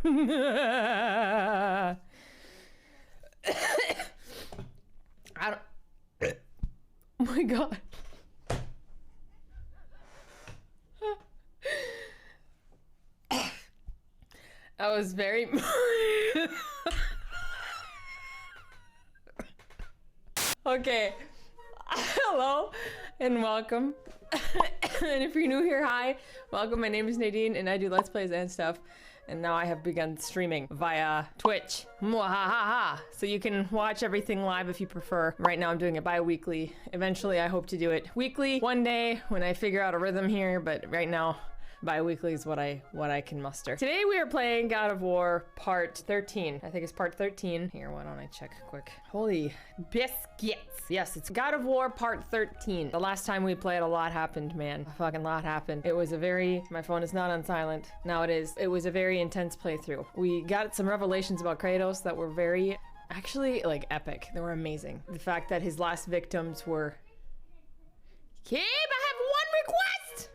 I don't. Oh my god. I was very. Okay. Hello and welcome. And if you're new here, hi. Welcome. My name is Nadine and I do Let's Plays and stuff. And now I have begun streaming via Twitch. Mwahaha. So you can watch everything live if you prefer. Right now I'm doing it bi-weekly. Eventually I hope to do it weekly one day when I figure out a rhythm here, but right now bi-weekly is what I can muster. Today we are playing God of War Part 13. I think it's Part 13. Here, why don't I check quick? Holy biscuits. Yes, it's God of War Part 13. The last time we played, a lot happened, man. A fucking lot happened. It was a very, my phone is not on silent. Now it is. It was a very intense playthrough. We got some revelations about Kratos that were very, actually, like, epic. They were amazing. The fact that his last victims were... Keep, I have one request!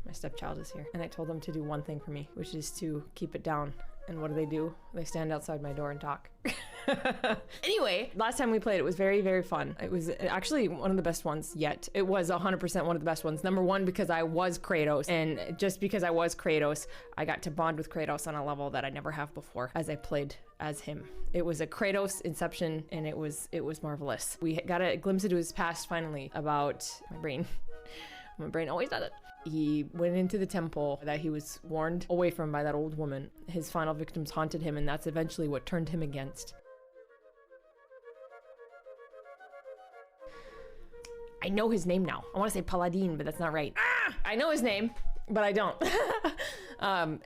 My stepchild is here, and I told them to do one thing for me, which is to keep it down. And what do? They stand outside my door and talk. Anyway, last time we played, it was very, very fun. It was actually one of the best ones yet. It was 100% one of the best ones. Number one, because I was Kratos, and just because I was Kratos, I got to bond with Kratos on a level that I never have before as I played as him. It was a Kratos inception, and it was marvelous. We got a glimpse into his past finally about my brain. My brain always does it. He went into the temple that he was warned away from by that old woman. His final victims haunted him, and that's eventually what turned him against. I know his name now. I want to say Paladin, but that's not right. I know his name, but I don't.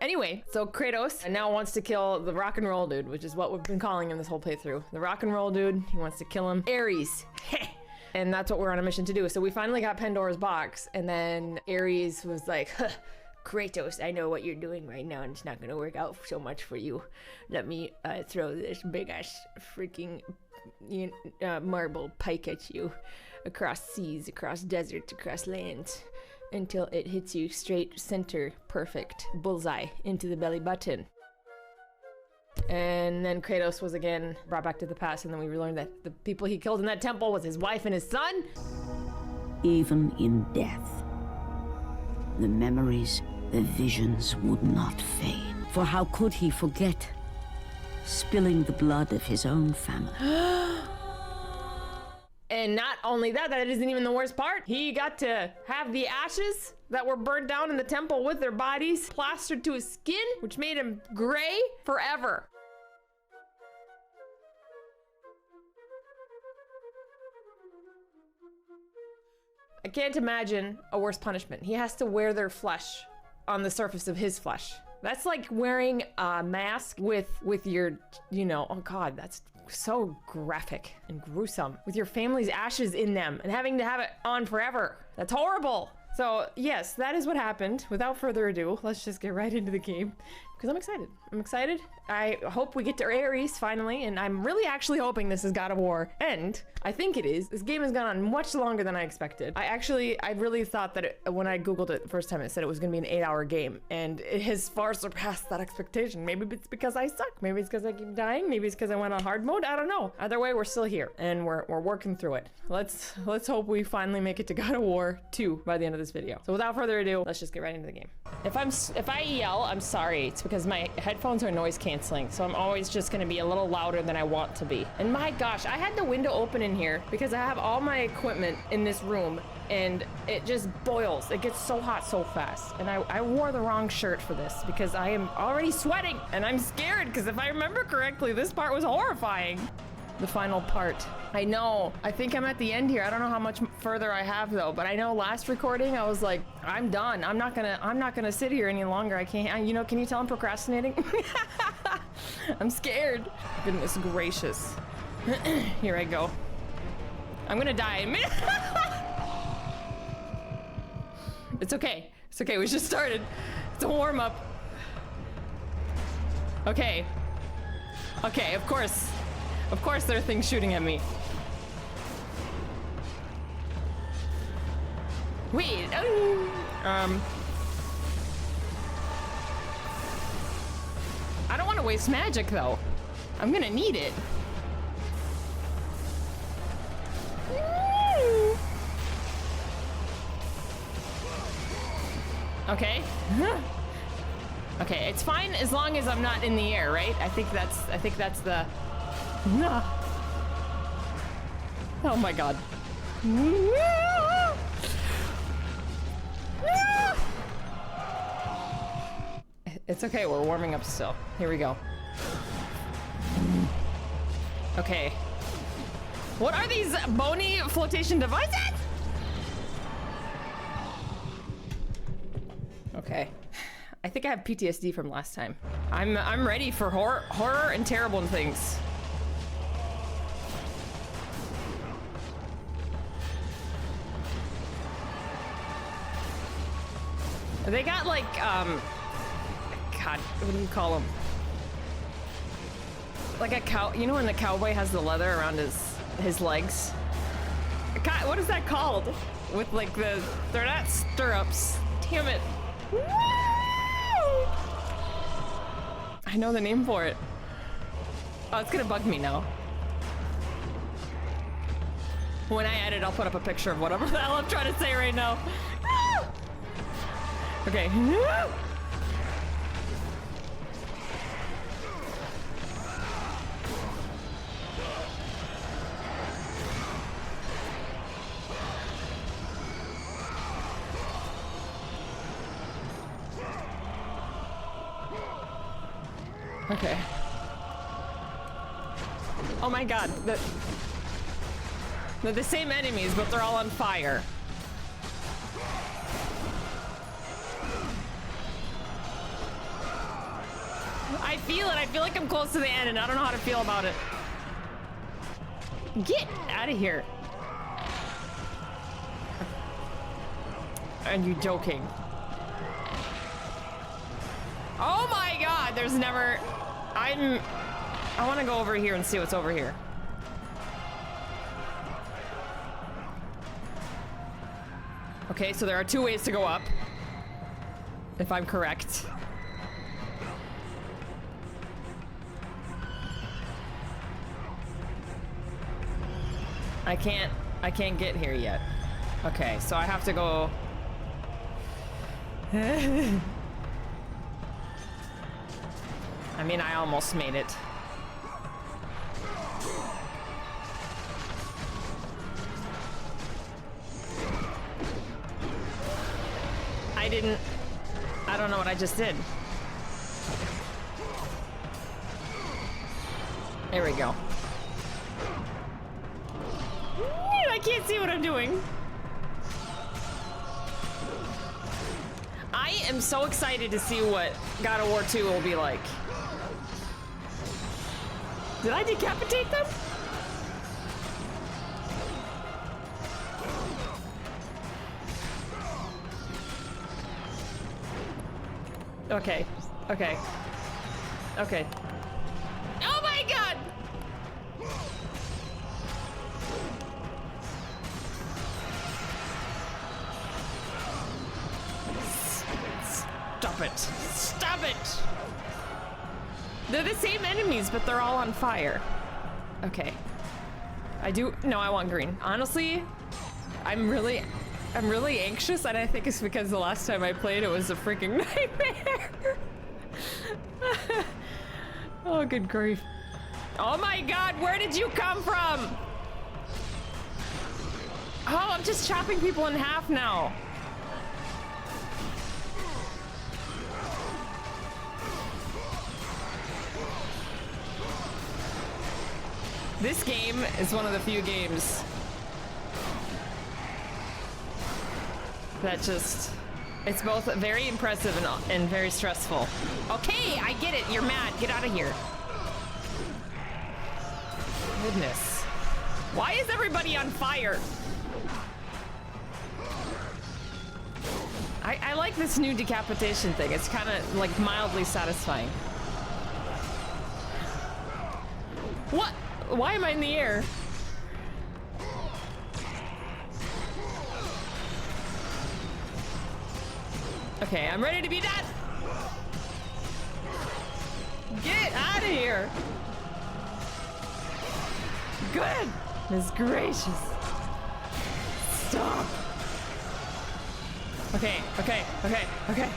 Anyway, so Kratos now wants to kill the rock and roll dude, which is what we've been calling him this whole playthrough. The rock and roll dude, he wants to kill him. Ares. And that's what we're on a mission to do. So we finally got Pandora's box, and then Ares was like, huh, Kratos, I know what you're doing right now, and it's not gonna work out so much for you. Let me throw this big ass freaking marble pike at you, across seas, across deserts, across lands, until it hits you straight center, perfect, bullseye, into the belly button. And then Kratos was again brought back to the past, and then we learned that the people he killed in that temple was his wife and his son. Even in death, the memories, the visions would not fade. For how could he forget spilling the blood of his own family? And not only that, that isn't even the worst part. He got to have the ashes that were burned down in the temple with their bodies plastered to his skin, which made him gray forever. I can't imagine a worse punishment. He has to wear their flesh on the surface of his flesh. That's like wearing a mask with your, you know, oh God, that's so graphic and gruesome. With your family's ashes in them and having to have it on forever. That's horrible. So yes, that is what happened. Without further ado, let's just get right into the game because I'm excited. I'm excited. I hope we get to Ares finally, and I'm really actually hoping this is God of War, and I think it is. This game has gone on much longer than I expected. I really thought that when I Googled it the first time, it said it was gonna be an 8-hour game, and it has far surpassed that expectation. Maybe it's because I suck. Maybe it's because I keep dying. Maybe it's because I went on hard mode. I don't know. Either way, we're still here, and we're working through it. Let's hope we finally make it to God of War 2 by the end of this video. So without further ado, let's just get right into the game. If I yell, I'm sorry. It's because my headphones are noise canceling, so I'm always just gonna be a little louder than I want to be. And my gosh, I had the window open in here because I have all my equipment in this room, and it just boils. It gets so hot so fast. And I wore the wrong shirt for this because I am already sweating, and I'm scared because if I remember correctly, this part was horrifying. The final part. I know, I think I'm at the end here. I don't know how much further I have though, but I know last recording I was like, I'm done. I'm not gonna sit here any longer. I can't, you know, can you tell I'm procrastinating? I'm scared. Goodness gracious. Here I go. I'm gonna die. It's okay. It's okay, we just started. It's a warm up. Okay. Okay, of course. Of course there are things shooting at me. Wait, I don't want want to waste magic though. I'm gonna need it. Okay. Okay, it's fine as long as I'm not in the air, right? I think that's the. Oh my god. It's okay, we're warming up still. Here we go. Okay. What are these bony flotation devices? Okay. I think I have PTSD from last time. I'm ready for horror and terrible things. They got like God, what do you call them? Like a cow, you know when the cowboy has the leather around his legs? God, what is that called? With like they're not stirrups. Damn it. I know the name for it. Oh, it's gonna bug me now. When I edit, I'll put up a picture of whatever the hell I'm trying to say right now. Okay. Okay. Oh my god, they're the same enemies, but they're all on fire. I feel it. I feel like I'm close to the end and I don't know how to feel about it. Get out of here. Are you joking? Oh my god, there's never... I want to go over here and see what's over here. Okay, so there are 2 ways to go up. If I'm correct. I can't get here yet. Okay, so I have to go... I mean, I almost made it. I don't know what I just did. There we go. I can't see what I'm doing. I am so excited to see what God of War 2 will be like. Did I decapitate them? Okay. Okay. Okay. Oh my god! Stop it. Stop it! They're the same enemies, but they're all on fire. Okay. No, I want green. Honestly, I'm really anxious, and I think it's because the last time I played it was a freaking nightmare. Oh, good grief. Oh my god, where did you come from? Oh, I'm just chopping people in half now. This game is one of the few games that just, it's both very impressive and very stressful. Okay, I get it. You're mad. Get out of here. Goodness. Why is everybody on fire? I like this new decapitation thing. It's kind of like mildly satisfying. What? Why am I in the air? Okay, I'm ready to be done. Get there. Goodness gracious. Stop. Okay, okay, okay, okay.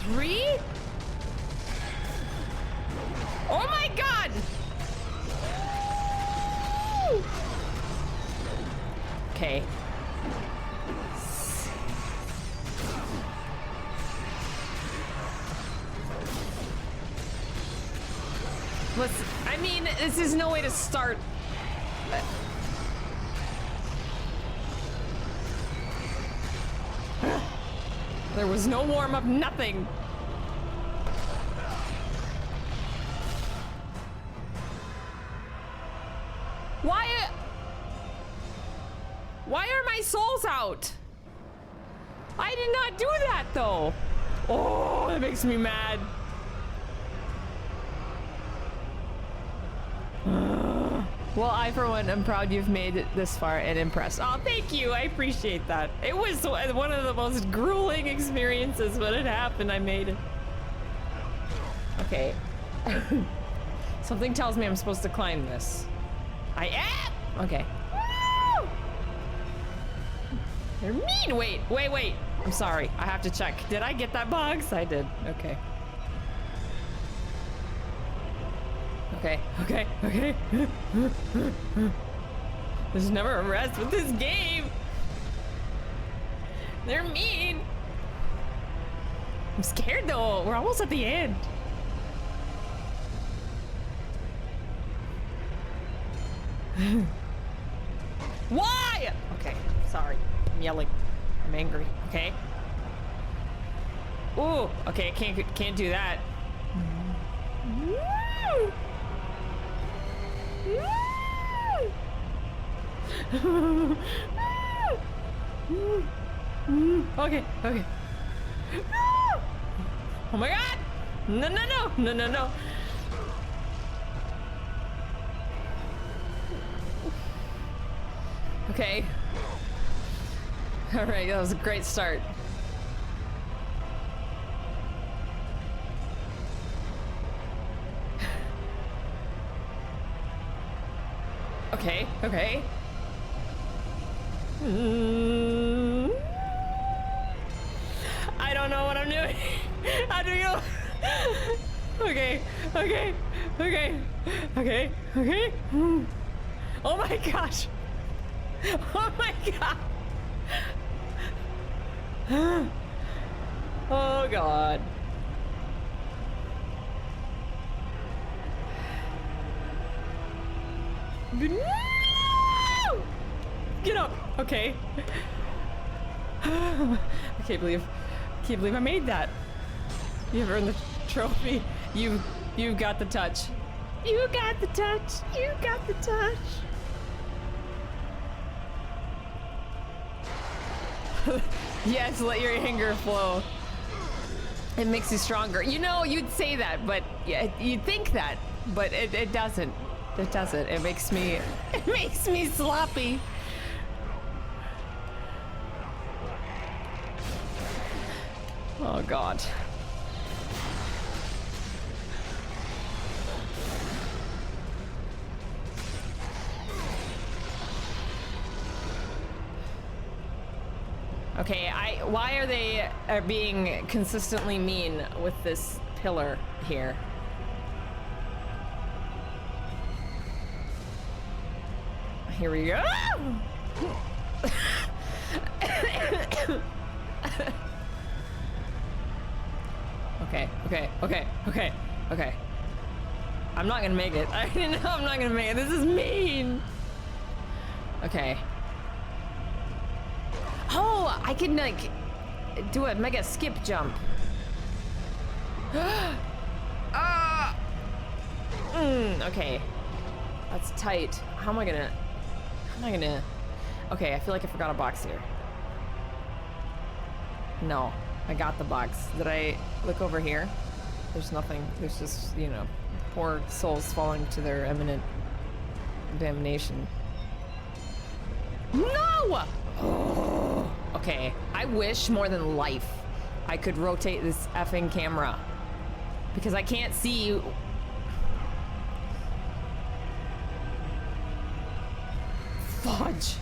Three? Oh my god! Okay. Listen, I mean, this is no way to start. There was no warm-up, nothing. Why are my souls out? I did not do that though. Oh, that makes me mad. Well, I for one am proud you've made it this far and impressed. Oh, thank you. I appreciate that. It was one of the most grueling experiences when it happened. I made it. Okay. Something tells me I'm supposed to climb this. I am. Okay. Woo! They're mean. Wait. I'm sorry. I have to check. Did I get that box? I did. Okay. Okay. There's never a rest with this game. They're mean. I'm scared though. We're almost at the end. Why? Okay, sorry. I'm yelling. I'm angry. Okay. Ooh. Okay, can't do that. Okay. Oh my god! No. Okay. All right, that was a great start. Okay. I don't know what I'm doing. I don't know. Okay. Oh my gosh. Oh my god. Oh god. No! Get up. Okay. I can't believe I made that. You've earned the trophy. You've got the touch. You got the touch. Yes, let your anger flow. It makes you stronger. You know, you'd say that, but yeah, you'd think that, but it doesn't. It doesn't. It makes me sloppy. Oh god. Okay, why are they being consistently mean with this pillar here? Here we go. Okay. I'm not gonna make it. I know I'm not gonna make it. This is mean. Okay. Oh, I can like do a mega skip jump. Okay. That's tight. How am I gonna? Okay, I feel like I forgot a box here. No, I got the box. Did I look over here? There's nothing. There's just, you know, poor souls falling to their imminent damnation. No! Oh, okay. I wish more than life I could rotate this effing camera. Because I can't see. Fudge.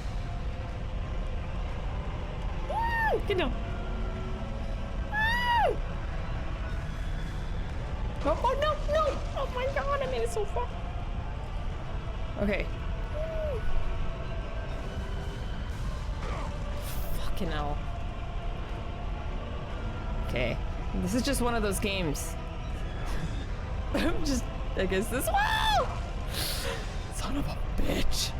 Get down. Oh no, no! Oh my god, I made it so far. Okay. Fucking hell. Okay. This is just one of those games. I'm just, I guess this. Whoa! Son of a bitch.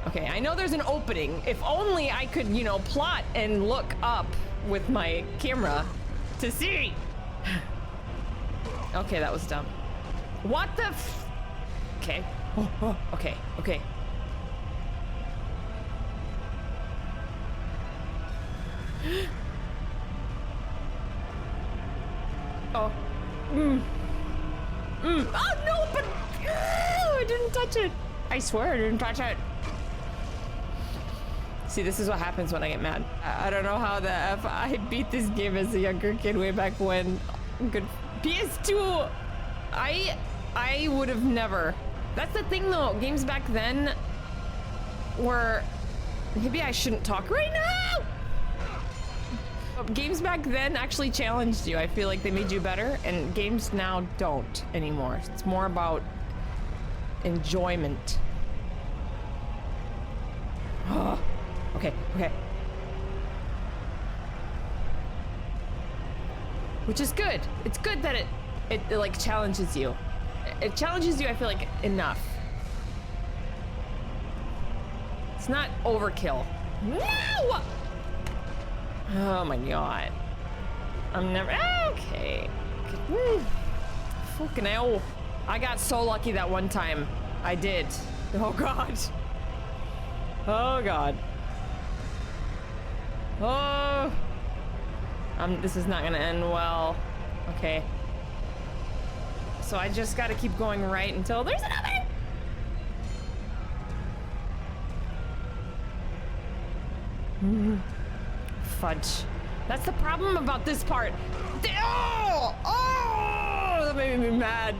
Okay, I know there's an opening. If only I could, you know, plot and look up with my camera to see. Okay, that was dumb. What the f— Okay. Oh, okay, okay. Oh. Oh, no, but I didn't touch it. I swear I didn't touch it. See, this is what happens when I get mad. I don't know how the F I beat this game as a younger kid way back when. Good PS2. I would have never. That's the thing though. Games back then were, maybe I shouldn't talk right now. Games back then actually challenged you. I feel like they made you better, and games now don't anymore. It's more about enjoyment. Oh, okay, okay. Which is good. It's good that it like challenges you. It challenges you, I feel like, enough. It's not overkill. No! Oh my god. I'm never. Okay. Fucking hell. I got so lucky that one time. I did. Oh god. Oh god. Oh. This is not gonna end well. Okay. So I just gotta keep going right until there's an opening. Fudge. That's the problem about this part. Oh! Oh! That made me mad.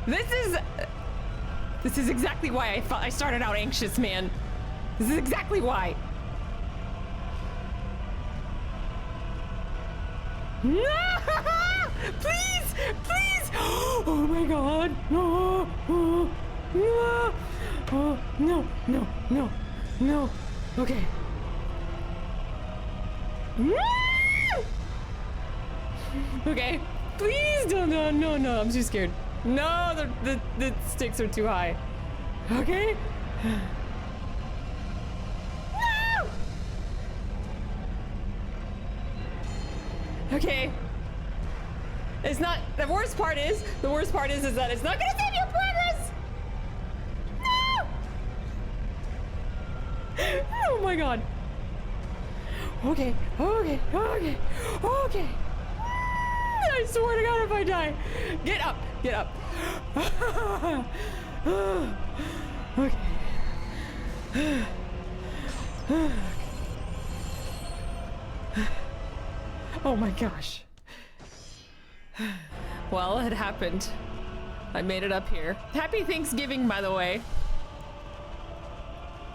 This is exactly why I started out anxious, man. This is exactly why. No! Please! Please! Oh my god! No! Oh, no! Oh, no! No! No! No! Okay. Okay. Please don't! No! No! No! I'm too scared. No! The stakes are too high. Okay. No! Okay. It's not, the worst part is that it's not gonna save your progress! No! Oh my god. Okay, okay, okay, okay. I swear to god if I die. Get up, get up. Okay. Oh my gosh. Well, it happened. I made it up here. Happy Thanksgiving, by the way.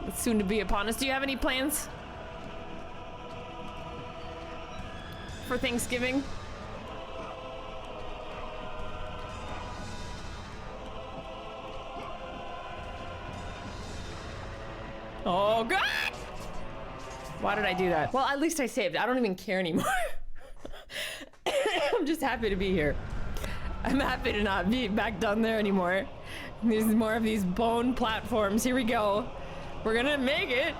It's soon to be upon us. Do you have any plans for Thanksgiving? Oh god! Why did I do that? Well, at least I saved. I don't even care anymore. I'm just happy to be here. I'm happy to not be back down there anymore. There's more of these bone platforms. Here we go. We're gonna make it.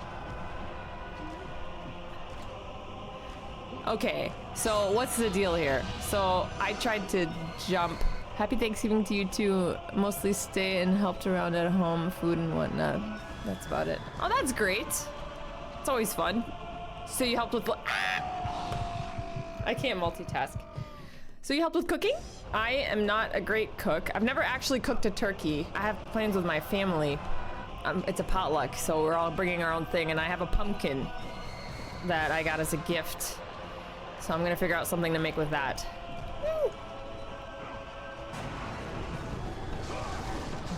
Okay, so what's the deal here? So I tried to jump. Happy Thanksgiving to you too. Mostly stay and helped around at home, food and whatnot. That's about it. Oh, that's great. It's always fun. So you helped with... I can't multitask. So you helped with cooking? I am not a great cook. I've never actually cooked a turkey. I have plans with my family. It's a potluck, so we're all bringing our own thing, and I have a pumpkin that I got as a gift. So I'm gonna figure out something to make with that. Woo!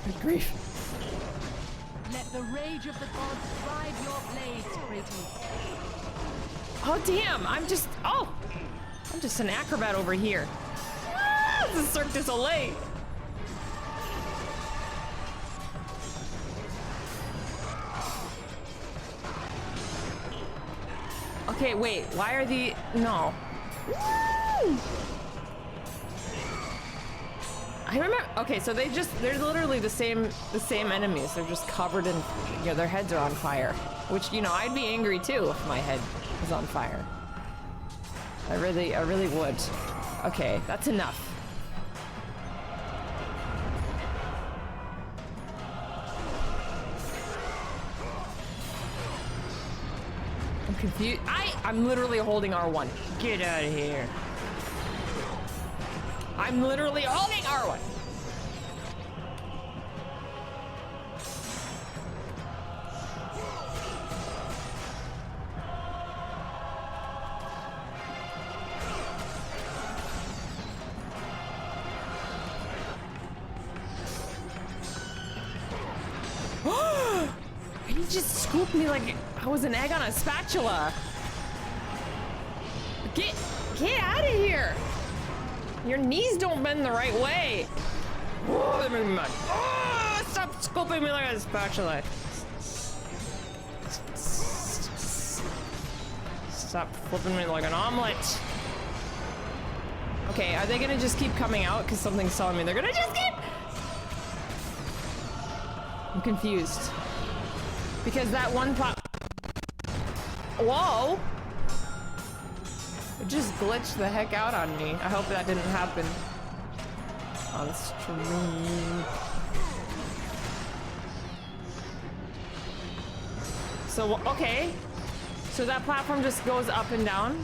Good grief. Let the rage of the gods drive your blades, Kratos. Oh damn, I'm just an acrobat over here. Ah, this is Cirque du Soleil. Okay, wait, why are the... No. Woo! I remember... Okay, so they're literally the same enemies. They're just covered in... You know, their heads are on fire. Which, you know, I'd be angry too if my head was on fire. I really would. Okay, that's enough. I'm confused. I'm literally holding R1. Get out of here. I'm literally holding R1. He just scooped me like I was an egg on a spatula. Get out of here. Your knees don't bend the right way. Oh, they make me mad. Oh, stop scooping me like a spatula. Stop flipping me like an omelet. Okay, are they gonna just keep coming out? Because something's telling me they're gonna just keep... I'm confused. Because that one plot... Whoa! It just glitched the heck out on me. I hope that didn't happen on stream. So, okay. So that platform just goes up and down?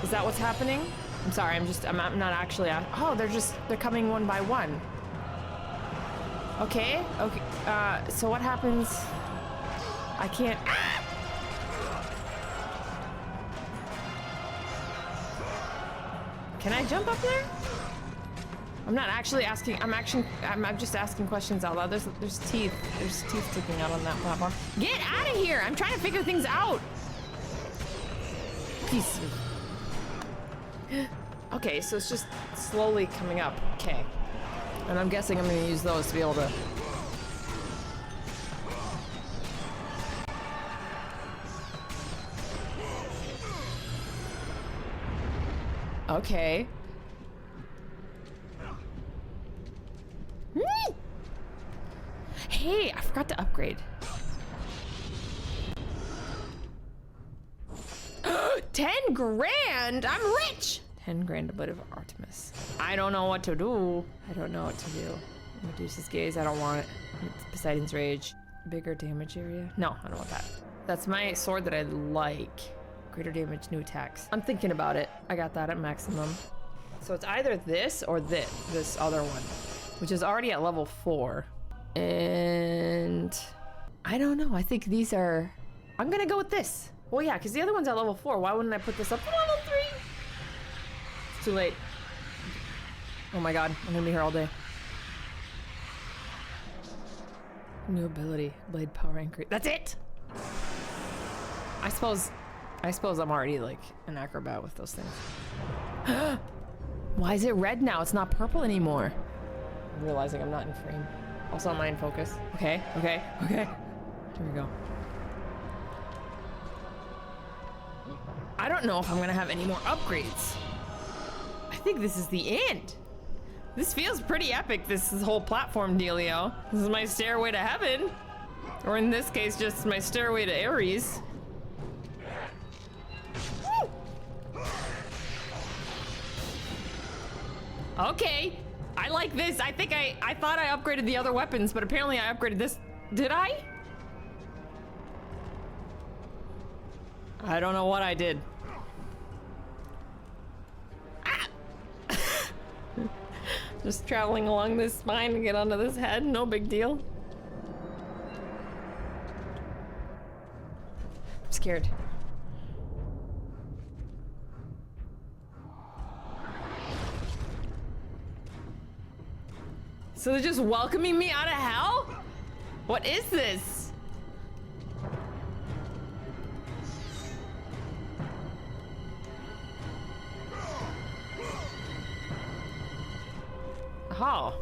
Is that what's happening? I'm sorry, I'm not actually... Oh, they're coming one by one. Okay, so what happens? I can't... Can I jump up there? I'm not actually asking, I'm just asking questions out loud. There's teeth sticking out on that platform. Get out of here! I'm trying to figure things out! Piece of... Okay, so it's just slowly coming up. Okay. And I'm guessing I'm gonna use those to be able to... Okay. Hey, I forgot to upgrade. 10 grand? I'm rich! 10 grand, a bit of Artemis. I don't know what to do. I don't know what to do. Medusa's gaze, I don't want it. Poseidon's rage. Bigger damage area? No, I don't want that. That's my sword that I like. Greater damage, new attacks. I'm thinking about it. I got that at maximum. So it's either this or this other one, which is already at level 4. And I don't know. I think these are... I'm gonna go with this. Well, yeah, because the other one's at level 4. Why wouldn't I put this up to level 3? It's too late. Oh my god, I'm gonna be here all day. New ability, blade power increase. That's it! I suppose I'm already like an acrobat with those things. Why is it red now? It's not purple anymore. I'm realizing I'm not in frame. Also, am I in focus? Okay. Here we go. I don't know if I'm gonna have any more upgrades. I think this is the end. This feels pretty epic, this whole platform dealio. This is my stairway to heaven. Or in this case, just my stairway to Ares. Okay, I like this. I think I thought I upgraded the other weapons, but apparently I upgraded this. Did I? I don't know what I did. Ah! Just traveling along this spine to get onto this head, no big deal. I'm scared. So they're just welcoming me out of hell? What is this? Oh.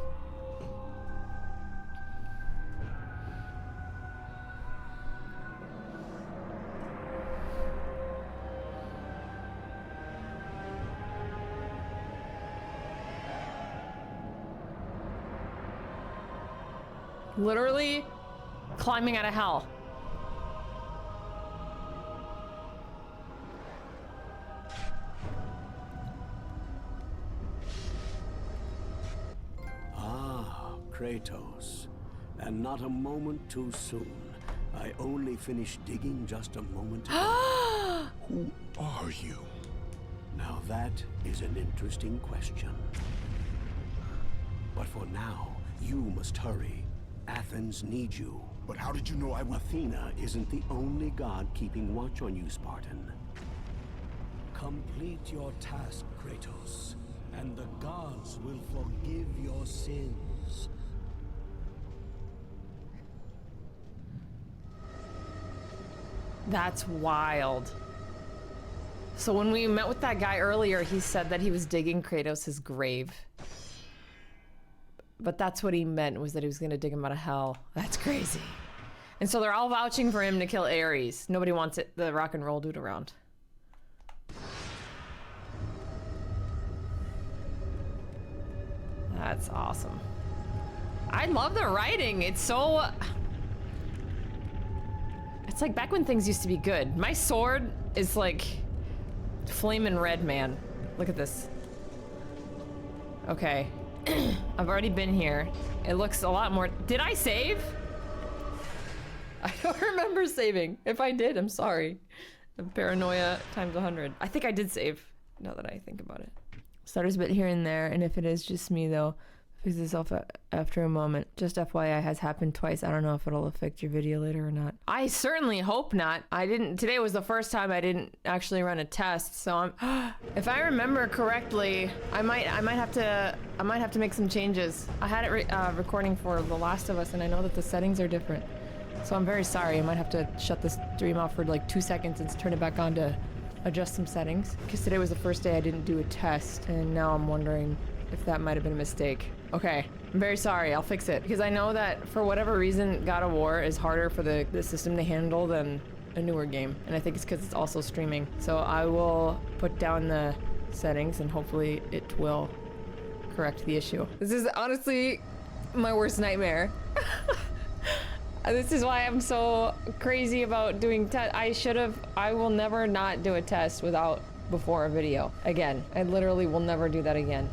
Literally climbing out of hell. Ah, Kratos. And not a moment too soon. I only finished digging just a moment ago. Who are you? Now that is an interesting question. But for now, you must hurry. Athens needs you. But how did you know I would? Athena isn't the only god keeping watch on you, Spartan. Complete your task, Kratos, and the gods will forgive your sins. That's wild. So when we met with that guy earlier, he said that he was digging Kratos' grave. But that's what he meant, was that he was gonna dig him out of hell. That's crazy. And so they're all vouching for him to kill Ares. Nobody wants it, the rock and roll dude around. That's awesome. I love the writing. It's so... It's like back when things used to be good. My sword is like flaming red, man. Look at this. Okay. I've already been here. It looks a lot more... Did I save? I don't remember saving. If I did, I'm sorry. The paranoia times 100. I think I did save, now that I think about it. Stutters a bit here and there, and if it is just me though, fix itself after a moment. Just FYI, has happened twice. I don't know if it'll affect your video later or not. I certainly hope not. Today was the first time I didn't actually run a test, so if I remember correctly, I might have to make some changes. I had it recording for The Last of Us, and I know that the settings are different. So I'm very sorry. I might have to shut this stream off for like 2 seconds and turn it back on to adjust some settings. Because today was the first day I didn't do a test, and now I'm wondering if that might have been a mistake. Okay, I'm very sorry. I'll fix it. Because I know that for whatever reason, God of War is harder for the system to handle than a newer game. And I think it's because it's also streaming. So I will put down the settings and hopefully it will correct the issue. This is honestly my worst nightmare. This is why I'm so crazy about doing tests. I will never not do a test before a video again. I literally will never do that again.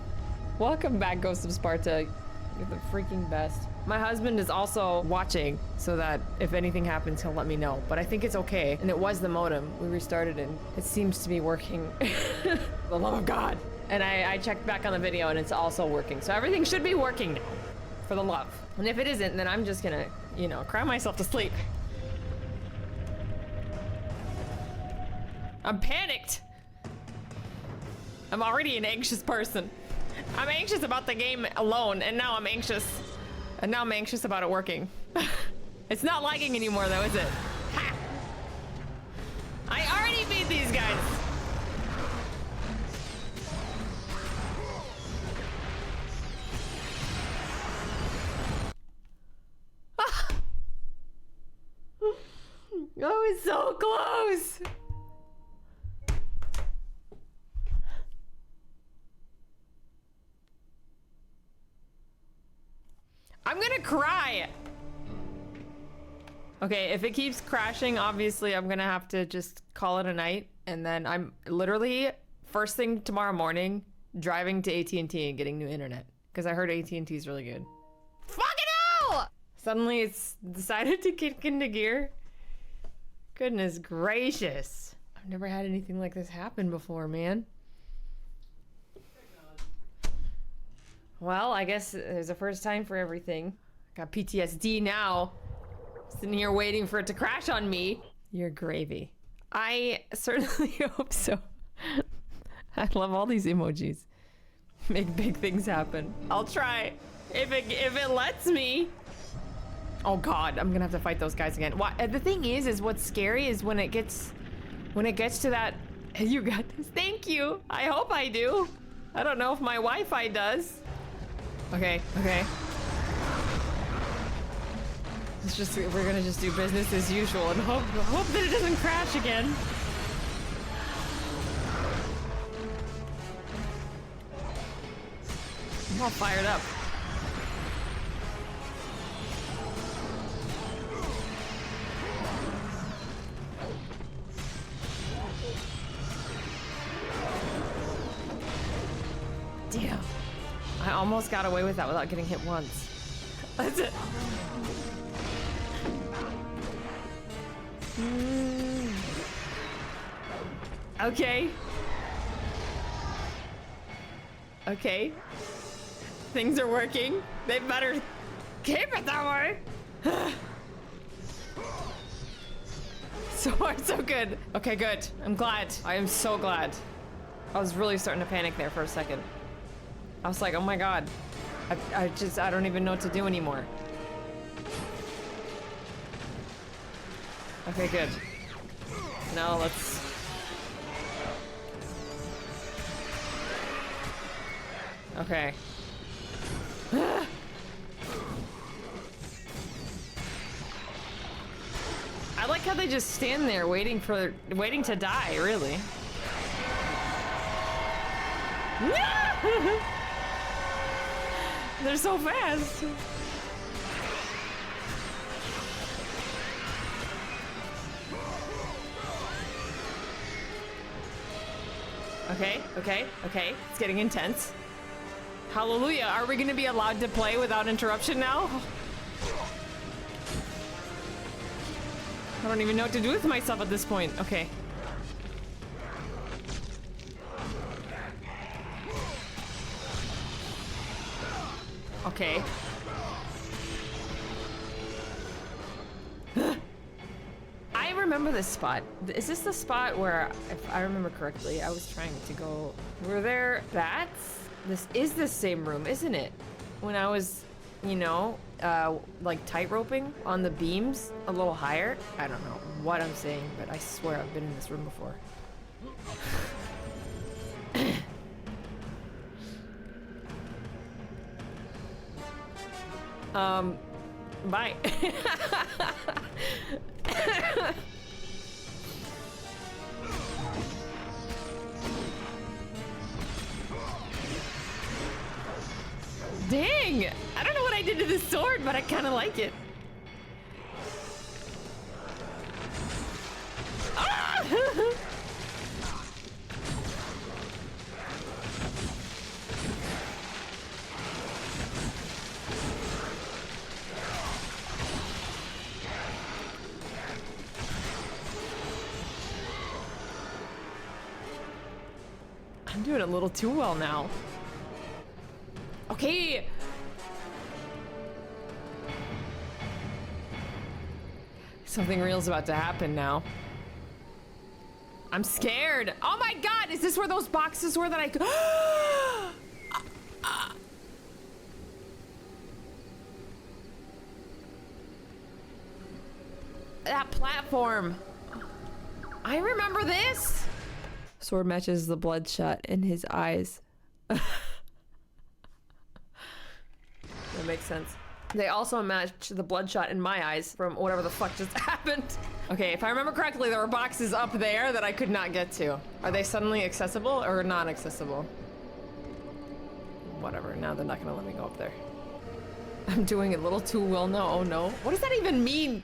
Welcome back, Ghost of Sparta. You're the freaking best. My husband is also watching, so that if anything happens, he'll let me know. But I think it's okay. And it was the modem. We restarted it. It seems to be working. The love of God. And I checked back on the video and it's also working. So everything should be working now. For the love. And if it isn't, then I'm just gonna, cry myself to sleep. I'm panicked. I'm already an anxious person. I'm anxious about the game alone, and now I'm anxious. And now I'm anxious about it working. It's not lagging anymore though, is it? Ha! I already beat these guys. Oh, it's so close. I'm gonna cry. Okay, if it keeps crashing, obviously I'm gonna have to just call it a night. And then I'm literally, first thing tomorrow morning, driving to AT&T and getting new internet. Because I heard AT&T is really good. Fucking hell! Suddenly it's decided to kick into gear. Goodness gracious. I've never had anything like this happen before, man. Well, I guess there's a first time for everything. Got PTSD now. Sitting here waiting for it to crash on me. You're gravy. I certainly hope so. I love all these emojis. Make big things happen. I'll try. If it lets me. Oh god, I'm gonna have to fight those guys again. The thing is what's scary is when it gets to that. You got this. Thank you. I hope I do. I don't know if my Wi-Fi does. Okay. We're gonna just do business as usual and hope that it doesn't crash again. I'm all fired up. Damn. I almost got away with that without getting hit once. That's it. Okay. Okay. Things are working. They better keep it that way. So far, so good. Okay, good. I'm glad. I am so glad. I was really starting to panic there for a second. I was like, oh my god. I don't even know what to do anymore. Okay, good. Now let's... Okay. I like how they just stand there waiting to die, really. They're so fast. Okay. It's getting intense. Hallelujah. Are we gonna be allowed to play without interruption now? I don't even know what to do with myself at this point. Okay. Okay. I remember this spot. Is this the spot where, if I remember correctly, I was trying to go... Were there bats? This is the same room, isn't it? When I was, you know, like tight-roping on the beams a little higher. I don't know what I'm saying, but I swear I've been in this room before. Bye. Dang! I don't know what I did to this sword, but I kind of like it. Ah! I'm doing a little too well now. Okay. Something real's about to happen now. I'm scared. Oh my god, is this where those boxes were that I could... That platform. I remember this. Sword matches the bloodshot in his eyes. That makes sense. They also match the bloodshot in my eyes from whatever the fuck just happened. Okay, if I remember correctly, there were boxes up there that I could not get to. Are they suddenly accessible or not accessible? Whatever, now they're not gonna let me go up there. I'm doing a little too well now, oh no. What does that even mean?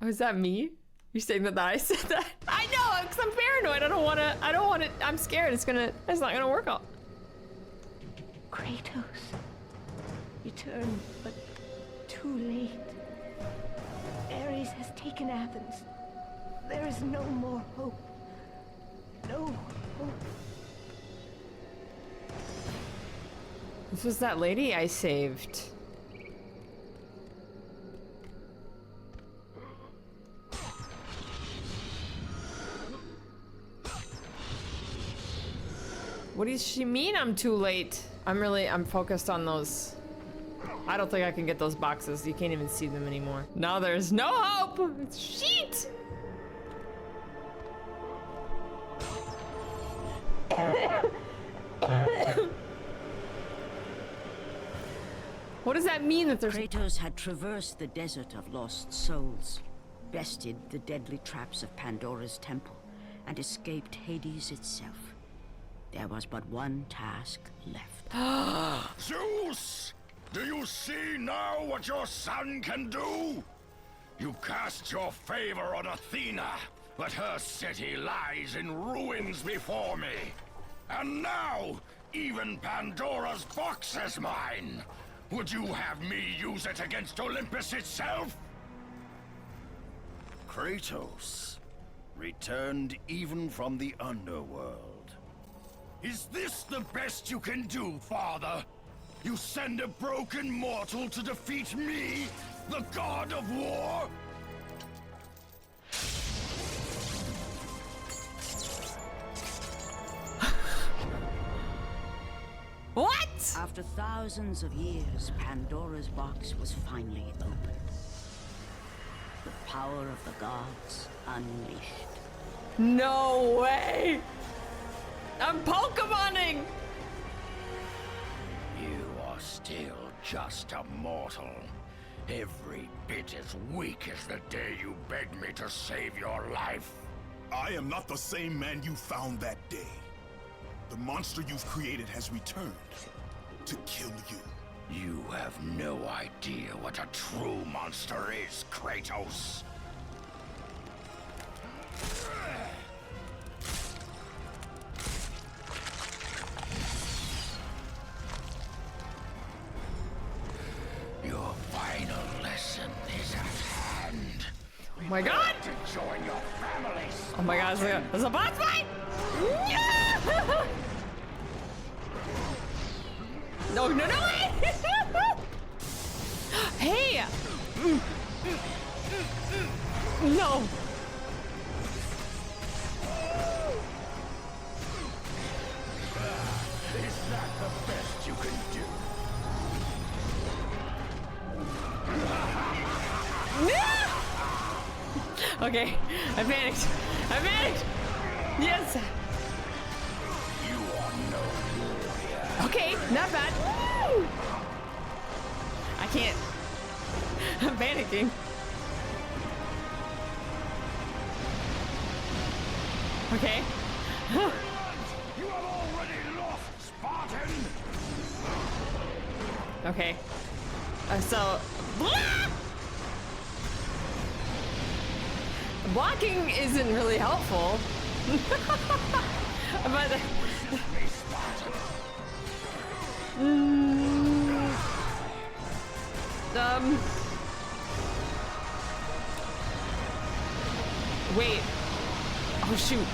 Oh, is that me? You're saying that I said that? I know, because I'm paranoid. I don't want it. I'm scared it's not gonna work out. Kratos, return, but too late. Ares has taken Athens. There is no more hope. No hope. This was that lady I saved. What does she mean I'm too late? I'm focused on those. I don't think I can get those boxes. You can't even see them anymore. Now there's no hope! It's sheet! What does that mean that there's— Kratos had traversed the desert of lost souls, bested the deadly traps of Pandora's temple, and escaped Hades itself. There was but one task left. Zeus! Do you see now what your son can do? You cast your favor on Athena, but her city lies in ruins before me. And now, even Pandora's box is mine. Would you have me use it against Olympus itself? Kratos returned even from the underworld. Is this the best you can do, Father? You send a broken mortal to defeat me, the god of war? What? After thousands of years, Pandora's box was finally opened. The power of the gods unleashed. No way! I'm Pokemoning! You are still just a mortal. Every bit as weak as the day you begged me to save your life. I am not the same man you found that day. The monster you've created has returned to kill you. You have no idea what a true monster is, Kratos. Your final lesson is at hand. Oh my god! To join your family. Oh my god, there's a boss fight! Yeah! No, no, no! Hey! No! Is that the best you can do? Okay, I panicked. I panicked! Yes! You are no warrior. Okay, not bad. Woo! I can't. I'm panicking. Okay. You have already lost, Spartan! Okay. So... Blocking isn't really helpful. But... Wait. Oh, shoot.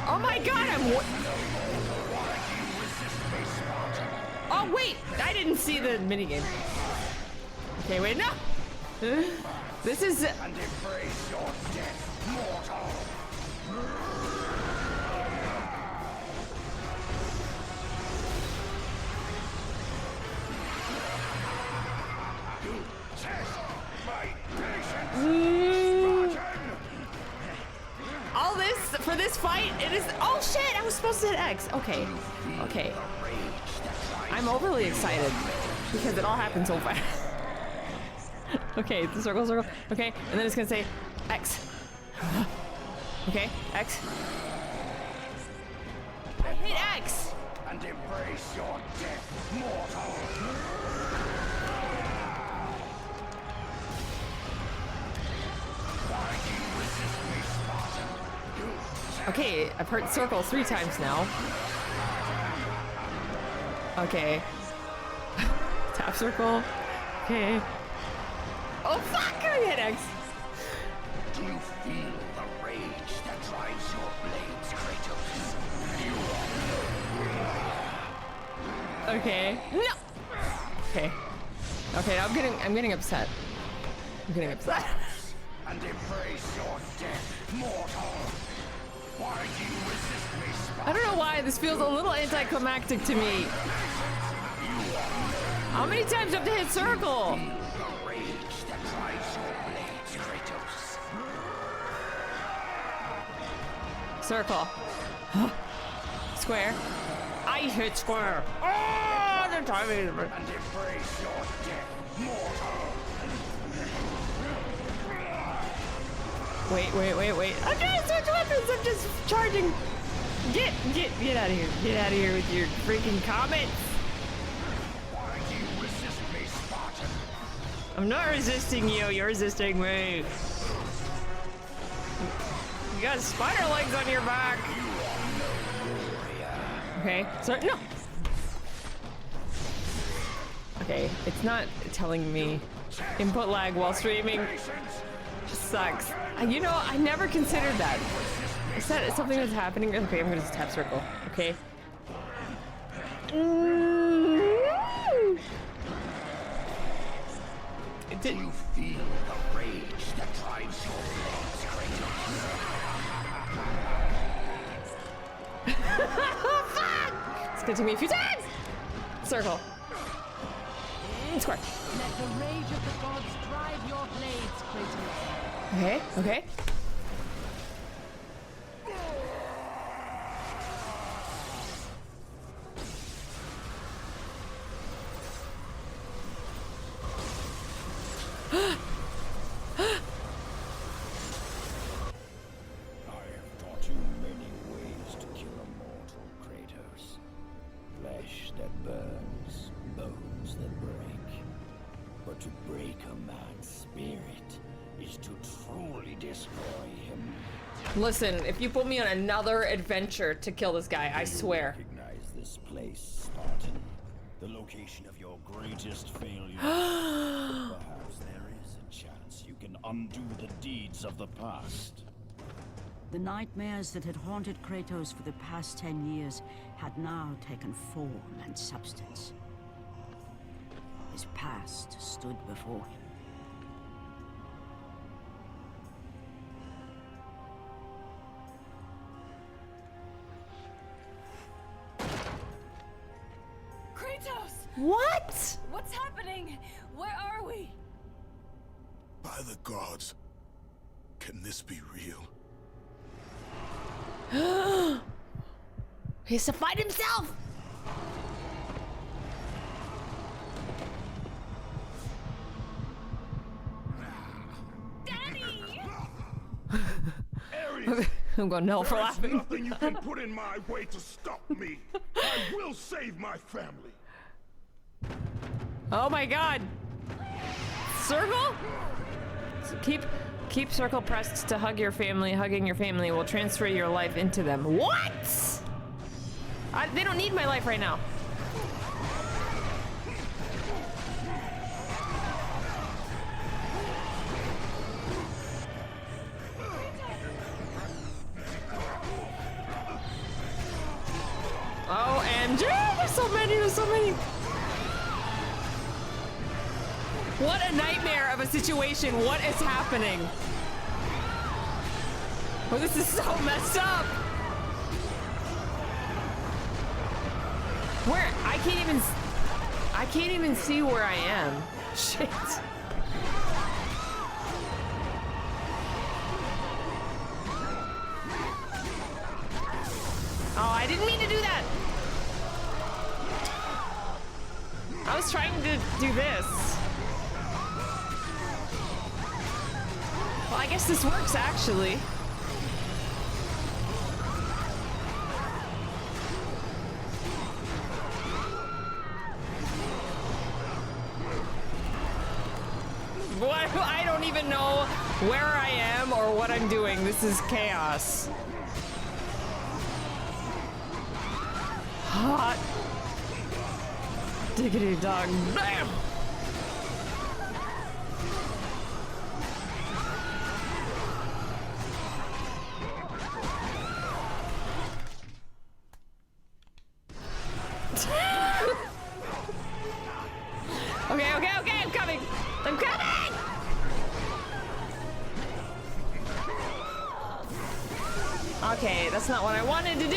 Oh my god, Oh wait, I didn't see the minigame. Okay, wait, no! This is... And embrace your death, mortal! You test my patience, Spartan! All this, for this fight, it is... Oh shit, I was supposed to hit X. Okay, okay. I'm overly excited because it all happened so fast. Okay, the circle, circle. Okay, and then it's gonna say X. Okay, X. I hit X. And embrace your death, mortal! Why do you resist me, Spartan? You test Okay, I've heard circle 3 times now. Okay. Tap. tap circle. Okay. Oh fuck! I hit X. Do you feel the rage that drives your blades, Kratos? Okay. No. Okay. Okay. I'm getting upset. I'm getting upset. And embrace your death, mortal. Why do you resist me, Spartan? I don't know why this feels a little anticlimactic to me. How many times do I have to hit circle? The rage that drives your blades, Kratos. Circle. Square. I hit square. Oh, the timing. And embrace your death, mortal. Wait. I'm trying to switch weapons. I'm just charging. Get out of here. Get out of here with your freaking comments. Why do you resist me, Spartan? I'm not resisting you. You're resisting me. You got spider legs on your back. Okay. So no. Okay. It's not telling me input lag while streaming. Sucks. You know, I never considered that. Is that something that's happening? Okay, I'm gonna just tap circle. Okay. Do you feel the rage that drives your blades, Kratos? Fuck! It's gonna take me a few times. Circle. Square. Let the rage of the gods drive your blades, Kratos. Okay. I have taught you many ways to kill a mortal, Kratos. Flesh that burns, bones that break. But to break a man's spirit is to truly destroy him. Listen, if you put me on another adventure to kill this guy, I swear. Recognize this place, Spartan. The location of your greatest failure. Perhaps there is a chance you can undo the deeds of the past. The nightmares that had haunted Kratos for the past 10 years had now taken form and substance. His past stood before him. Kratos! What? What's happening? Where are we? By the gods, can this be real? He has to fight himself. Daddy! I'm going no for laughing. Nothing you can put in my way to stop me. I will save my family. Oh my god. Circle? So keep circle pressed to hug your family. Hugging your family will transfer your life into them. What? They don't need my life right now. OMG, there's so many. What a nightmare of a situation. What is happening? Oh, this is so messed up. Where? I can't even see where I am. Shit. Oh, I didn't mean to do that. I was trying to do this. Well, I guess this works actually. What? I don't even know where I am or what I'm doing. This is chaos. Hot. Diggity dog. Bam! Okay, I'm coming! I'm coming! Okay, that's not what I wanted to do!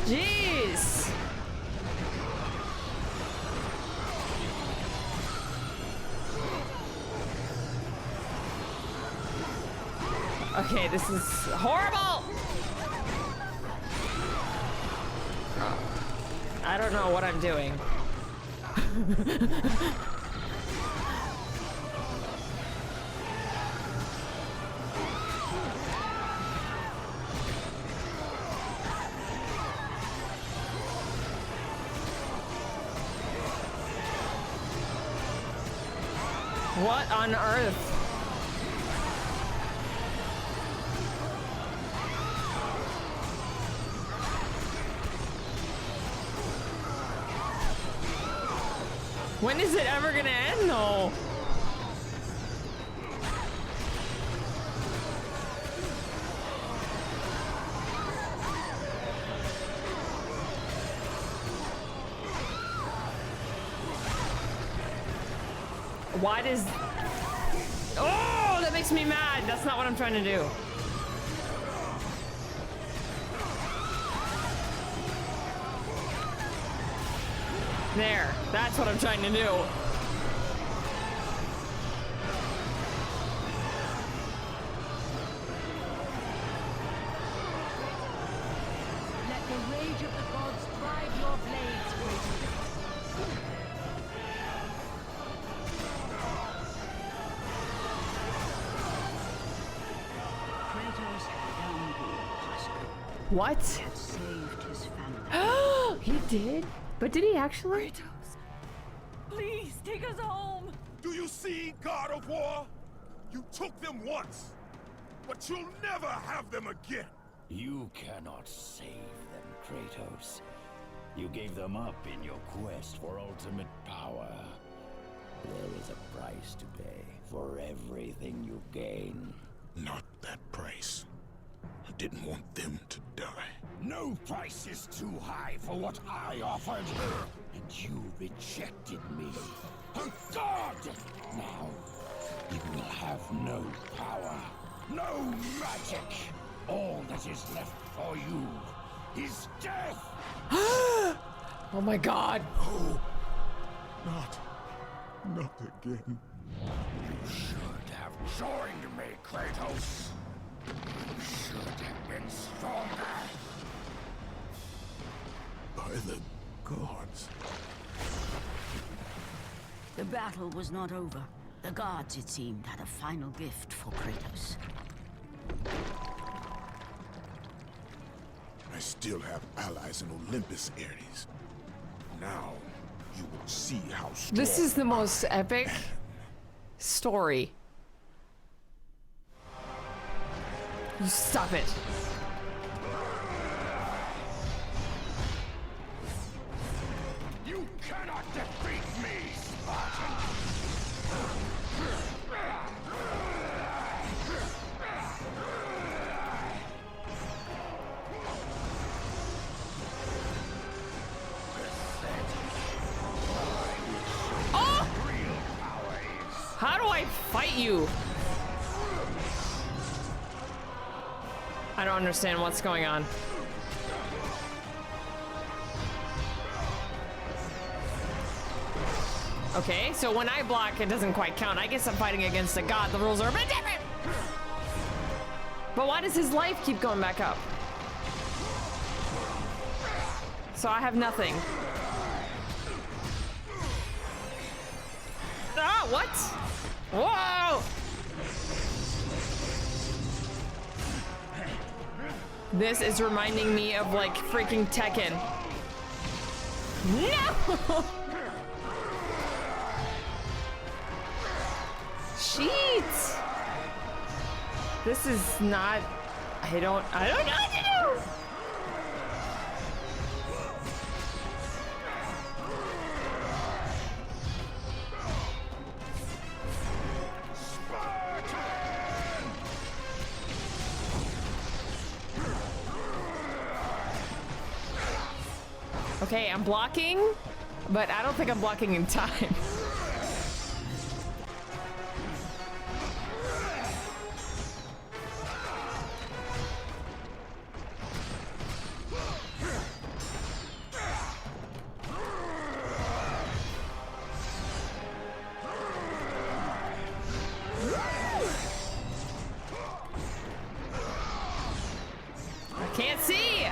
Jeez! Okay, this is horrible! I don't know what I'm doing. What on earth? When is it ever gonna end though? Why does... Oh, that makes me mad. That's not what I'm trying to do. There, that's what I'm trying to do. Let the rage of the gods drive your blades, Kratos. Kratos had done the impossible. What? Had saved his family. He did? But did he actually? Kratos, please take us home. Do you see, God of War? You took them once, but you'll never have them again. You cannot save them, Kratos. You gave them up in your quest for ultimate power. There is a price to pay for everything you gain. Not that price. I didn't want them to die. No price is too high for what I offered. And you rejected me. A god! Now, you will have no power, no magic. All that is left for you is death! Oh my god. Oh, not again. You should have joined me, Kratos. You should have been stronger. By the gods. The battle was not over. The gods, it seemed, had a final gift for Kratos. I still have allies in Olympus, Ares. Now, you will see how strong... This is the most epic story. You stop it. You cannot defeat me, Spartan! Oh! How do I fight you? I don't understand what's going on. Okay, so when I block, it doesn't quite count. I guess I'm fighting against a god. The rules are a bit different. But why does his life keep going back up? So I have nothing. Ah, what? Whoa! This is reminding me of like freaking Tekken. No! Sheets! This is not... I don't know what to do! Okay, I'm blocking, but I don't think I'm blocking in time. I can't see!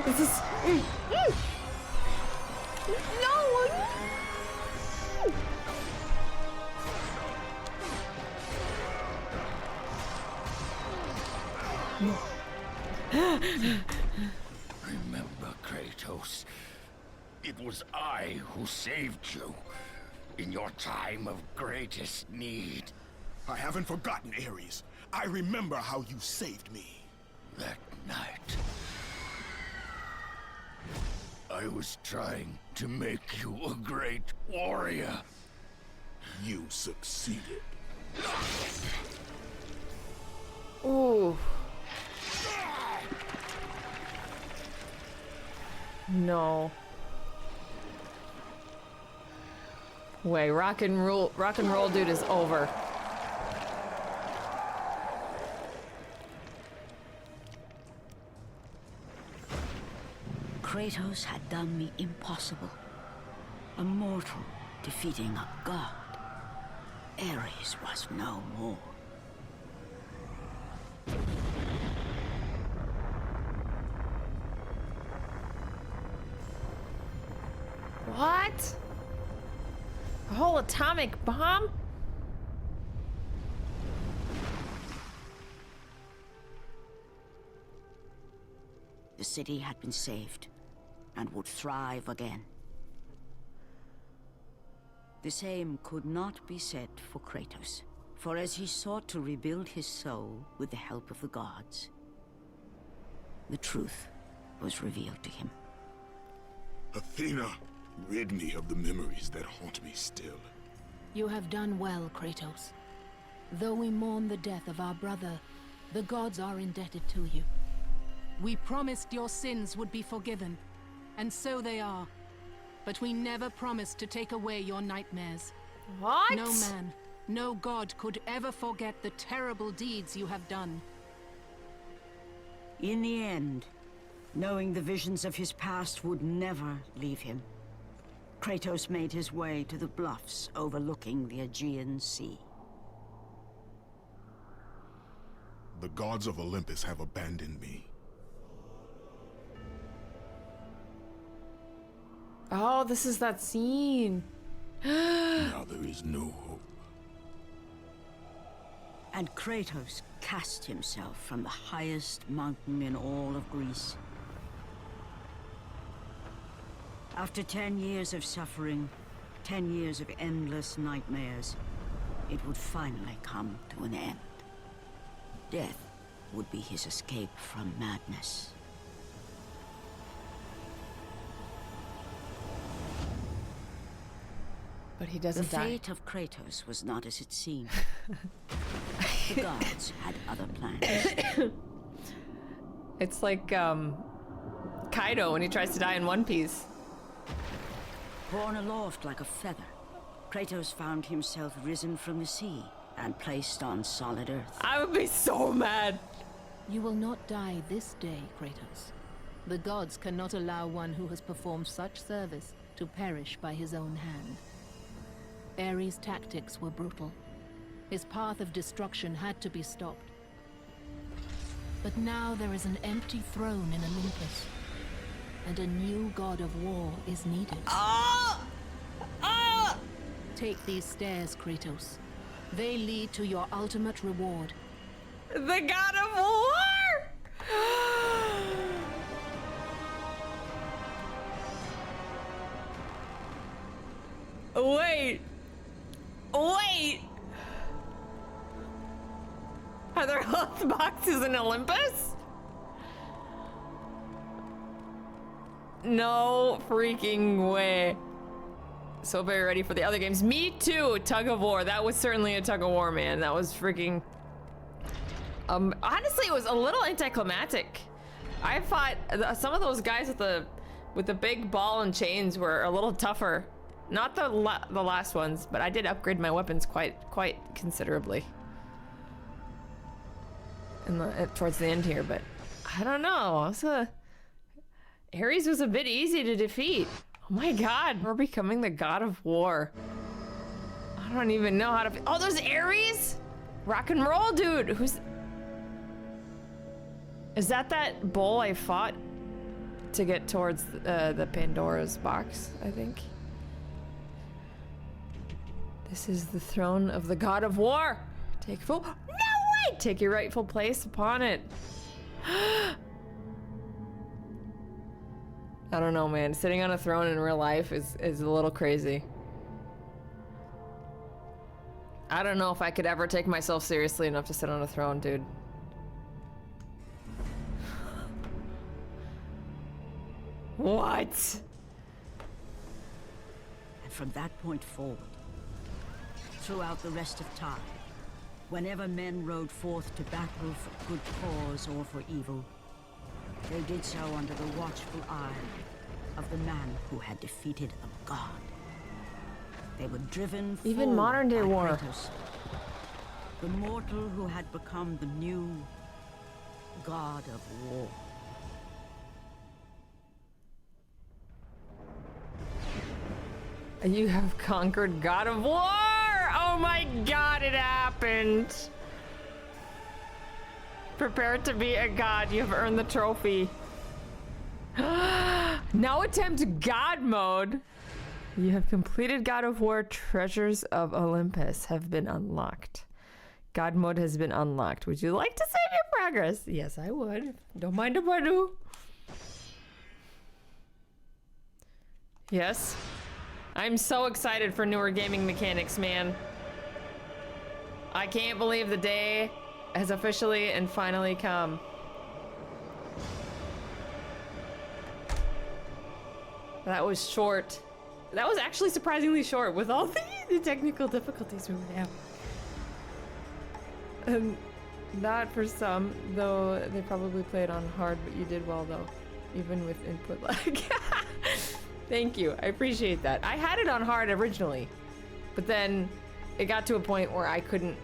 This is... No! Remember, Kratos. It was I who saved you in your time of greatest need. I haven't forgotten, Ares. I remember how you saved me. That night, I was trying to make you a great warrior. You succeeded. Ooh. No. Wait, rock and roll dude is over. Kratos had done the impossible. A mortal defeating a god. Ares was no more. What? A whole atomic bomb? The city had been saved and would thrive again. The same could not be said for Kratos, for as he sought to rebuild his soul with the help of the gods, the truth was revealed to him. Athena, rid me of the memories that haunt me still. You have done well, Kratos. Though we mourn the death of our brother, the gods are indebted to you. We promised your sins would be forgiven, and so they are. But we never promised to take away your nightmares. What? No man, no god could ever forget the terrible deeds you have done. In the end, knowing the visions of his past would never leave him, Kratos made his way to the bluffs overlooking the Aegean Sea. The gods of Olympus have abandoned me. Oh, this is that scene. Now there is no hope. And Kratos cast himself from the highest mountain in all of Greece. After 10 years of suffering, 10 years of endless nightmares, it would finally come to an end. Death would be his escape from madness. But he doesn't The die. fate of Kratos was not as it seemed. The gods had other plans. It's like Kaido when he tries to die in One Piece. Borne aloft like a feather, Kratos found himself risen from the sea and placed on solid earth. I would be so mad. You will not die this day, Kratos. The gods cannot allow one who has performed such service to perish by his own hand. Ares' tactics were brutal. His path of destruction had to be stopped. But now there is an empty throne in Olympus, and a new god of war is needed. Take these stairs, Kratos. They lead to your ultimate reward. The god of war! Wait. Wait! Are there health boxes in Olympus? No freaking way. So very ready for the other games. Me too, tug of war. That was certainly a tug of war, man. That was freaking... honestly, it was a little anticlimactic. I thought some of those guys with the big ball and chains were a little tougher. Not the last ones, but I did upgrade my weapons quite considerably. Towards the end here, but I don't know. Ares was a bit easy to defeat. Oh my god, we're becoming the god of war. I don't even know how to... Oh, there's Ares? Rock and roll, dude. Who's... Is that bull I fought to get towards the Pandora's box, I think? This is the throne of the god of war. Take full... No way! Take your rightful place upon it. I don't know, man. Sitting on a throne in real life is a little crazy. I don't know if I could ever take myself seriously enough to sit on a throne, dude. What? And from that point forward, throughout the rest of time, whenever men rode forth to battle for good cause or for evil, they did so under the watchful eye of the man who had defeated a god. They were driven even modern day war. Kratos, the mortal who had become the new god of war. You have conquered God of War! Oh my god, it happened! Prepare to be a god, you have earned the trophy. Now attempt God mode. You have completed God of War. Treasures of Olympus have been unlocked. God mode has been unlocked. Would you like to save your progress? Yes, I would. Don't mind if I do. Yes. I'm so excited for newer gaming mechanics, man. I can't believe the day has officially and finally come. That was short. That was actually surprisingly short with all the technical difficulties we would have. Not for some, though they probably played on hard, but you did well though, even with input lag. Thank you, I appreciate that. I had it on hard originally, but then it got to a point where I could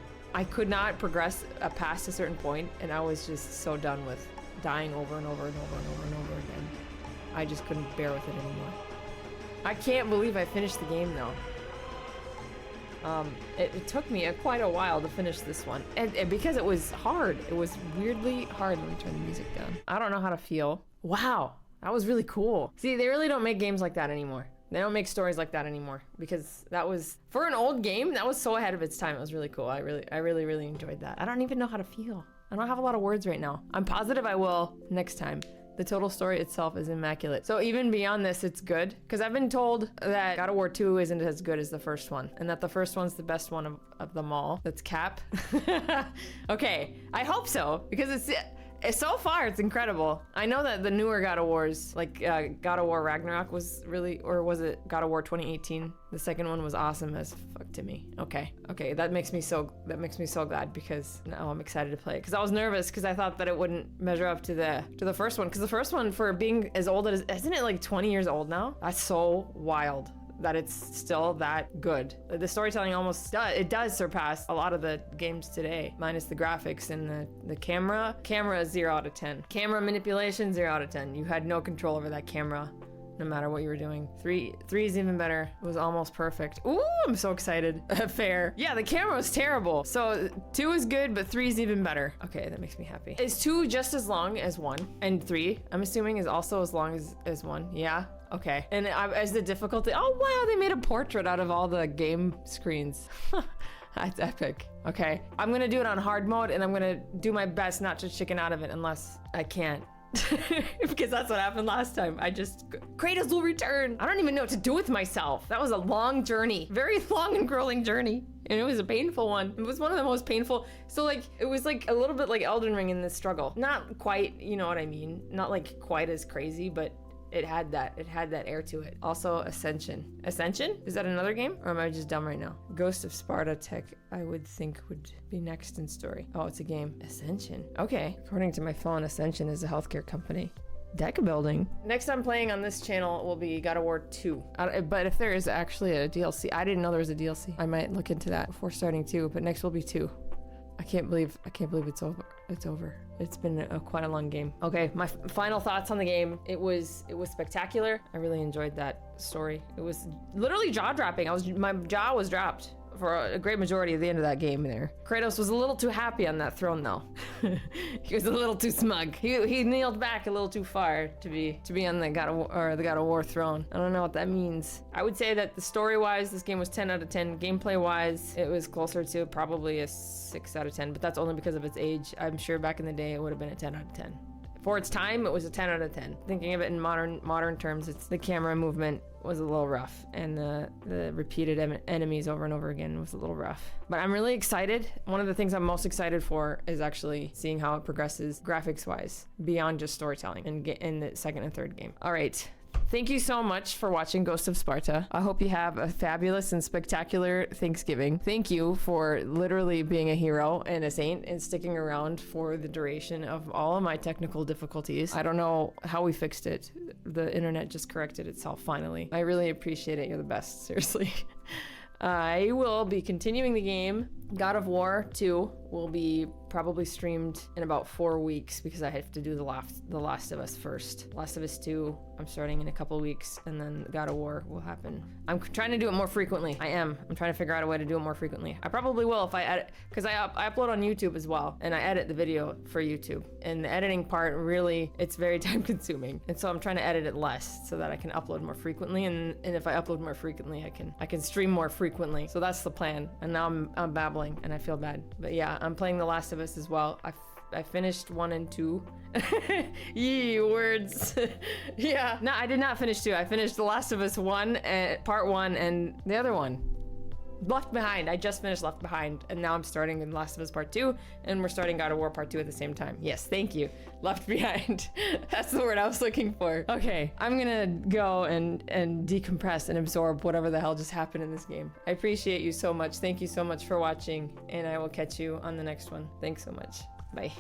not progress past a certain point, and I was just so done with dying over and over and over and over and over again. I just couldn't bear with it anymore. I can't believe I finished the game though. It took me quite a while to finish this one, and because it was hard. It was weirdly hard. Let me turn the music down. I don't know how to feel. Wow, that was really cool. See, they really don't make games like that anymore. They don't make stories like that anymore, because that was, for an old game, that was so ahead of its time. It was really cool. I really enjoyed that. I don't even know how to feel. I don't have a lot of words right now. I'm positive I will next time. The total story itself is immaculate. So even beyond this, it's good. Because I've been told that God of War 2 isn't as good as the first one. And that the first one's the best one of them all. That's Cap. Okay, I hope so. Because so far, it's incredible. I know that the newer God of Wars, like God of War Ragnarok was really, or was it God of War 2018? The second one was awesome as fuck to me. Okay, that makes me so glad, because now I'm excited to play it. Because I was nervous because I thought that it wouldn't measure up to the first one. Because the first one, for being as old as, isn't it like 20 years old now? That's so wild that it's still that good. The storytelling almost does surpass a lot of the games today, minus the graphics and the camera. Camera is 0 out of 10. Camera manipulation, 0 out of 10. You had no control over that camera, no matter what you were doing. 3 is even better. It was almost perfect. Ooh, I'm so excited. Fair. Yeah, the camera was terrible. So 2 is good, but 3 is even better. Okay, that makes me happy. Is 2 just as long as 1? And 3, I'm assuming, is also as long as 1? Yeah. Okay, and as the difficulty, oh wow, they made a portrait out of all the game screens. That's epic. Okay, I'm gonna do it on hard mode, and I'm gonna do my best not to chicken out of it unless I can't. Because that's what happened last time. Kratos will return. I don't even know what to do with myself. That was a long journey, very long and grueling journey. And it was a painful one. It was one of the most painful. So like, it was like a little bit like Elden Ring in this struggle. Not quite, you know what I mean? Not like quite as crazy, but it had that air to it. Also Ascension. Ascension? Is that another game? Or am I just dumb right now? Ghost of Sparta tech, I would think would be next in story. Oh, it's a game. Ascension. Okay. According to my phone, Ascension is a healthcare company. Deck building. Next I'm playing on this channel will be God of War 2. But if there is actually a DLC, I didn't know there was a DLC. I might look into that before starting 2, but next will be 2. I can't believe it's over. It's over. It's been quite a long game. Okay, my final thoughts on the game. It was spectacular. I really enjoyed that story. It was literally jaw-dropping. My jaw was dropped for a great majority of the end of that game there. Kratos was a little too happy on that throne though. He was a little too smug. He kneeled back a little too far to be on the God of War throne. I don't know what that means. I would say that the story-wise, this game was 10 out of 10. Gameplay-wise, it was closer to probably a 6 out of 10, but that's only because of its age. I'm sure back in the day it would have been a 10 out of 10. For its time, it was a 10 out of 10. Thinking of it in modern terms, it's the camera movement was a little rough, and the repeated enemies over and over again was a little rough. But I'm really excited. One of the things I'm most excited for is actually seeing how it progresses graphics-wise, beyond just storytelling in the second and third game. All right. Thank you so much for watching Ghost of Sparta. I hope you have a fabulous and spectacular Thanksgiving. Thank you for literally being a hero and a saint and sticking around for the duration of all of my technical difficulties. I don't know how we fixed it. The internet just corrected itself finally. I really appreciate it. You're the best, seriously. I will be continuing the game. God of War 2 will be probably streamed in about 4 weeks because I have to do the Last of Us first. Last of Us 2, I'm starting in a couple weeks, and then God of War will happen. I'm trying to do it more frequently. I'm trying to figure out a way to do it more frequently. I probably will if I edit, because I upload on YouTube as well, and I edit the video for YouTube. And the editing part, really, it's very time consuming. And so I'm trying to edit it less so that I can upload more frequently, and if I upload more frequently, I can stream more frequently. So that's the plan. And now I'm babbling, and I feel bad. But yeah, I'm playing The Last of Us as well. I finished 1 and 2. Yee, words. Yeah. No, I did not finish 2. I finished The Last of Us 1, part 1, and the other one. Left Behind. I just finished Left Behind, and now I'm starting in Last of Us Part 2, and we're starting God of War Part 2 at the same time. Yes, thank you. Left Behind. That's the word I was looking for. Okay, I'm gonna go and decompress and absorb whatever the hell just happened in this game. I appreciate you so much. Thank you so much for watching, and I will catch you on the next one. Thanks so much. Bye.